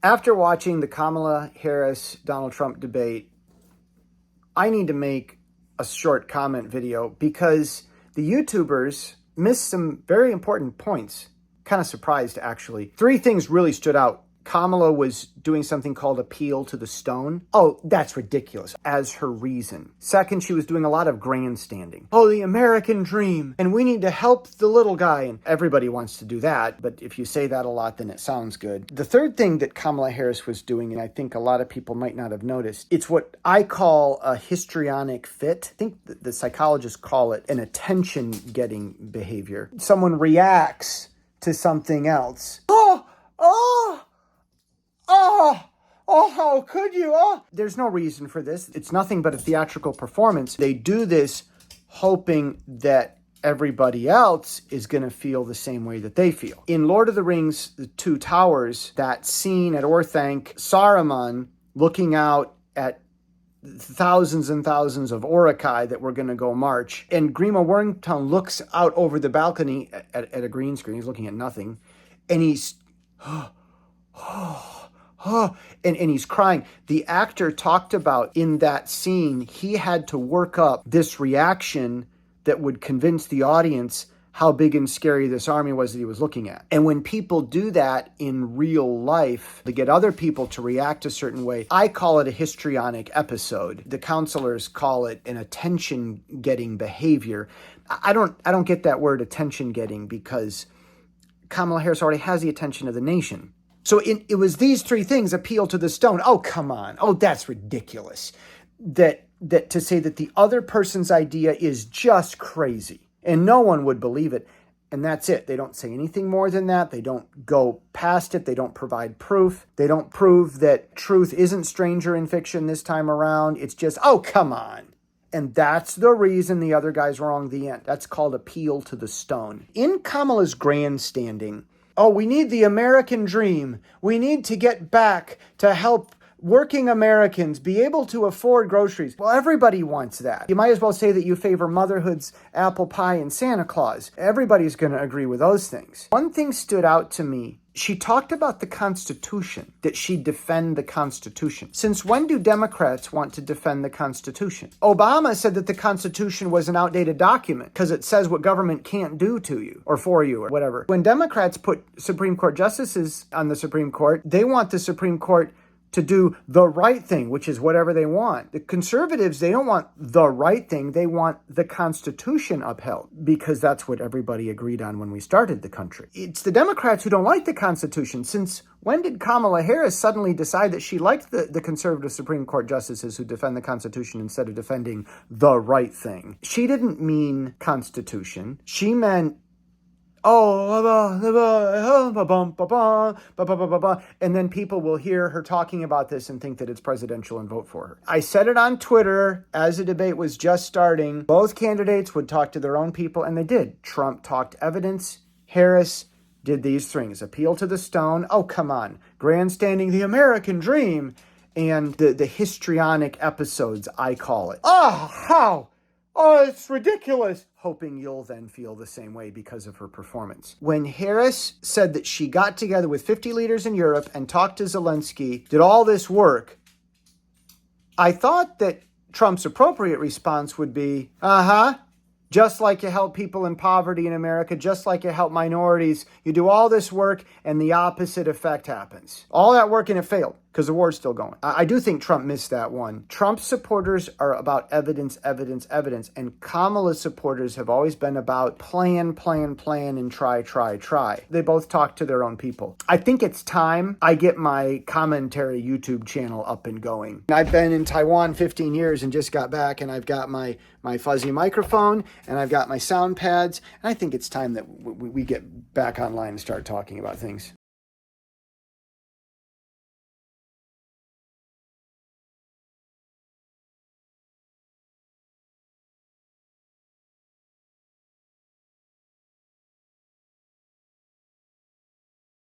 After watching the Kamala Harris-Donald Trump debate, I need to make a short comment video because the YouTubers missed some very important points. Kind of surprised, actually. Three things really stood out. Kamala was doing something called appeal to the stone. Oh, that's ridiculous, as her reason. Second, she was doing a lot of grandstanding. Oh, the American dream, and we need to help the little guy. And everybody wants to do that, but if you say that a lot, then it sounds good. The third thing that Kamala Harris was doing, and I think a lot of people might not have noticed, it's what I call a histrionic fit. I think the psychologists call it an attention-getting behavior. Someone reacts to something else. Oh, how could you? Oh, there's no reason for this. It's nothing but a theatrical performance. They do this hoping that everybody else is going to feel the same way that they feel. In Lord of the Rings, The Two Towers, that scene at Orthanc, Saruman looking out at thousands and thousands of Uruk-hai that were going to go march, and Grima Wormtongue looks out over the balcony at a green screen. He's looking at nothing, and he's and he's crying. The actor talked about in that scene, he had to work up this reaction that would convince the audience how big and scary this army was that he was looking at. And when people do that in real life to get other people to react a certain way, I call it a histrionic episode. The counselors call it an attention-getting behavior. I don't get that word attention-getting because Kamala Harris already has the attention of the nation. So it was these three things: appeal to the stone. Oh, come on. Oh, that's ridiculous. That to say that the other person's idea is just crazy and no one would believe it. And that's it. They don't say anything more than that. They don't go past it. They don't provide proof. They don't prove that truth isn't stranger in fiction this time around. It's just, oh, come on. And that's the reason the other guy's wrong, the end. That's called appeal to the stone. In Kamala's grandstanding, oh, we need the American dream. We need to get back to help working Americans be able to afford groceries. Well, everybody wants that. You might as well say that you favor motherhood's apple pie and Santa Claus. Everybody's going to agree with those things. One thing stood out to me. She talked about the Constitution, that she'd defend the Constitution. Since when do Democrats want to defend the Constitution? Obama said that the Constitution was an outdated document because it says what government can't do to you or for you or whatever. When Democrats put Supreme Court justices on the Supreme Court, they want the Supreme Court to do the right thing, which is whatever they want. The conservatives, they don't want the right thing. They want the Constitution upheld because that's what everybody agreed on when we started the country. It's the Democrats who don't like the Constitution. Since when did Kamala Harris suddenly decide that she liked the conservative Supreme Court justices who defend the Constitution instead of defending the right thing? She didn't mean Constitution. She meant and then people will hear her talking about this and think that it's presidential and vote for her. I said it on Twitter as the debate was just starting. Both candidates would talk to their own people, and they did. Trump talked evidence. Harris did these things. Appeal to the stone. Oh, come on. Grandstanding the American dream. And the histrionic episodes, I call it. Oh, how? Oh, it's ridiculous. Hoping you'll then feel the same way because of her performance. When Harris said that she got together with 50 leaders in Europe and talked to Zelensky, did all this work, I thought that Trump's appropriate response would be, just like you help people in poverty in America, just like you help minorities, you do all this work and the opposite effect happens. All that work and it failed because the war's still going. I do think Trump missed that one. Trump's supporters are about evidence, evidence, evidence. And Kamala's supporters have always been about plan, and try. They both talk to their own people. I think it's time I get my commentary YouTube channel up and going. I've been in Taiwan 15 years and just got back, and I've got my fuzzy microphone and I've got my sound pads. And I think it's time that we get back online and start talking about things.